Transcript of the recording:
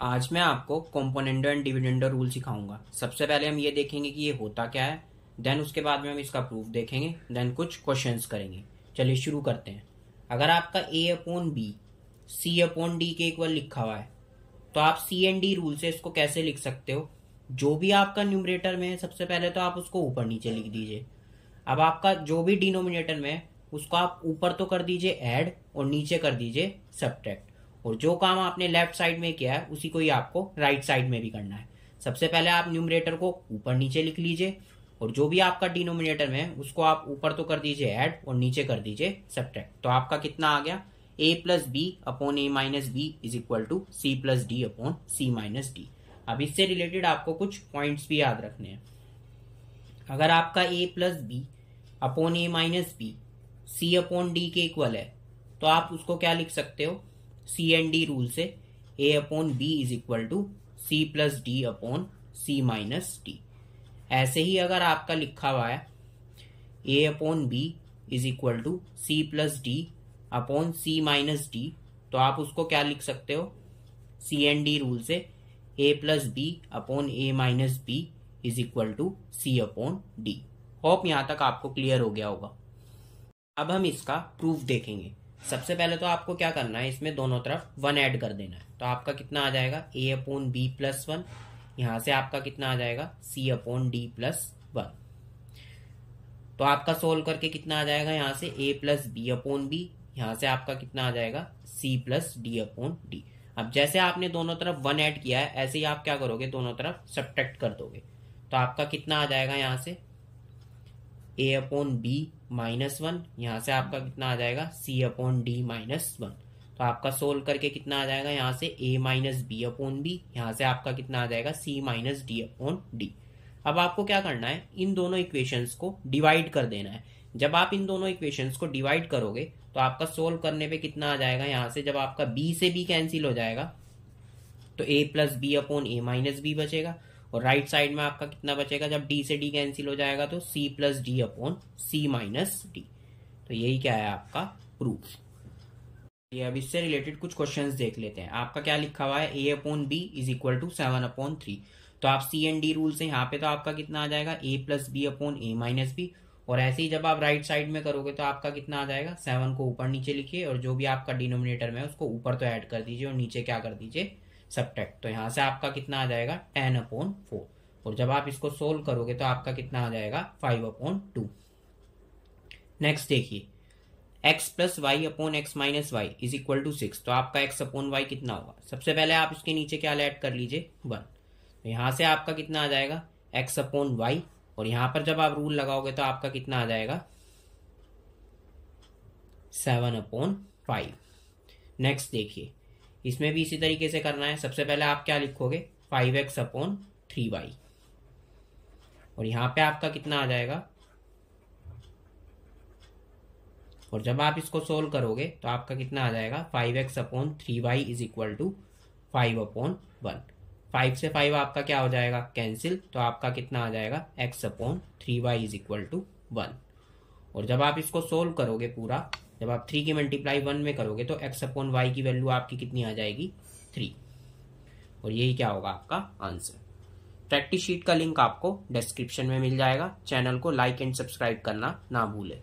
आज मैं आपको कंपोनेंडो एंड डिविडेंडो रूल सिखाऊंगा। सबसे पहले हम ये देखेंगे कि ये होता क्या है, देन उसके बाद में हम इसका प्रूफ देखेंगे, देन कुछ क्वेश्चंस करेंगे। चलिए शुरू करते हैं। अगर आपका a upon B C upon D के इक्वल लिखा हुआ है तो आप सी एंड डी रूल से इसको कैसे लिख सकते हो। जो भी आपका न्यूमरेटर में है सबसे पहले तो आप उसको ऊपर नीचे लिख दीजिए। अब आपका जो भी डिनोमिनेटर में है उसको आप ऊपर तो कर दीजिए ऐड और नीचे कर दीजिए सब्ट्रैक्ट। और जो काम आपने लेफ्ट साइड में किया है उसी को ही आपको राइट साइड में भी करना है। सबसे पहले आप न्यूमरेटर को ऊपर नीचे लिख लीजिए और जो भी आपका डिनोमिनेटर में है उसको आप ऊपर तो कर दीजिए ऐड और नीचे कर दीजिए सब्ट्रैक्ट। तो आपका कितना आ गया, a plus B upon A minus B is equal to C plus D upon C minus D. अब इससे रिलेटेड आपको कुछ पॉइंट्स भी याद रखने हैं। अगर आपका a plus B upon A minus B C upon D के इक्वल है तो आप उसको क्या लिख सकते हो, सी एंड डी रूल से a upon B is equal to C plus D upon C minus D. ऐसे ही अगर आपका लिखा हुआ है a upon B is equal to C plus D upon C minus D तो आप उसको क्या लिख सकते हो, सी एंड डी रूल से a plus B upon A minus B is equal to C upon D. Hope यहां तक आपको क्लियर हो गया होगा। अब हम इसका प्रूफ देखेंगे। सबसे पहले तो आपको क्या करना है, इसमें दोनों तरफ 1 ऐड कर देना है। तो आपका कितना आ जाएगा, a अपॉन बी प्लस 1, यहां से आपका कितना आ जाएगा c अपॉन डी प्लस 1। तो आपका सोल्व करके कितना आ जाएगा, यहां से a plus B upon B, यहां से आपका कितना आ जाएगा c plus D upon D. अब जैसे आपने दोनों तरफ 1 ऐड किया है ऐसे ही आप क्या करोगे, दोनों तरफ सब्ट्रैक्ट कर दोगे। तो आपका कितना आ जाएगा, यहां से a अपॉन बी माइनस 1, यहां से आपका कितना आ जाएगा c अपॉन डी माइनस 1। तो आपका सोल्व करके कितना आ जाएगा, यहां से a minus B upon B, यहां से आपका कितना आ जाएगा c minus D upon D. अब आपको क्या करना है, इन दोनों इक्वेशंस को डिवाइड कर देना है। जब आप इन दोनों इक्वेशंस को डिवाइड करोगे तो आपका सोल्व करने पे कितना आ जाएगा, यहां से जब आपका b से b कैंसिल हो जाएगा तो a plus B upon A minus B बचेगा और राइट साइड में आपका कितना बचेगा, जब d से d कैंसिल हो जाएगा तो c plus D upon c minus D. तो यही क्या है आपका प्रूफ। ये अब इससे रिलेटेड कुछ क्वेश्चंस देख लेते हैं। आपका क्या लिखा हुआ है, a upon B is equal to 7 upon 3। तो आप सी एंड डी रूल से यहाँ पे तो आपका कितना आ जाएगा a plus B upon A minus B, और ऐसे ही जब आप राइट साइड में करोगे तो आपका कितना आ जाएगा, 7 को ऊपर नीचे लिखिए और जो भी आपका डिनोमिनेटर में है उसको ऊपर तो ऐड कर दीजिए और नीचे क्या कर दीजिए सब्ट्रैक्ट। तो यहाँ से आपका कितना आ जाएगा 10 अपॉन 4, और जब आप इसको सोल्व करोगे तो आपका कितना आ जाएगा 5 अपॉन 2। नेक्स्ट देखिए, x plus Y upon X minus Y is equal to 6। तो आपका x अपॉन वाई कितना होगा, सबसे पहले आप इसके नीचे क्या ऐड कर लीजिए 1। तो यहाँ से आपका कितना आ जाएगा x अपॉन वाई, और यहाँ पर जब आप रूल लगाओगे तो आपका कितना आ जाएगा 7 अपॉन 5। नेक्स्ट देखिए, इसमें भी इसी तरीके से करना है। सबसे पहले आप क्या लिखोगे 5x अपॉन 3y, और यहाँ पे आपका कितना आ जाएगा, और जब आप इसको सोल्व करोगे तो आपका कितना आ जाएगा 5x upon 3y is equal to 5 upon 1। 5 से 5 आपका क्या हो जाएगा कैंसिल, तो आपका कितना आ जाएगा x upon 3y is equal to 1। और जब आप इसको सोल्व करोगे पूरा, जब आप 3 की मल्टीप्लाई 1 में करोगे तो x अपॉन y की वैल्यू आपकी कितनी आ जाएगी 3, और यही क्या होगा आपका आंसर। प्रैक्टिस शीट का लिंक आपको डिस्क्रिप्शन में मिल जाएगा। चैनल को लाइक एंड सब्सक्राइब करना ना भूलें।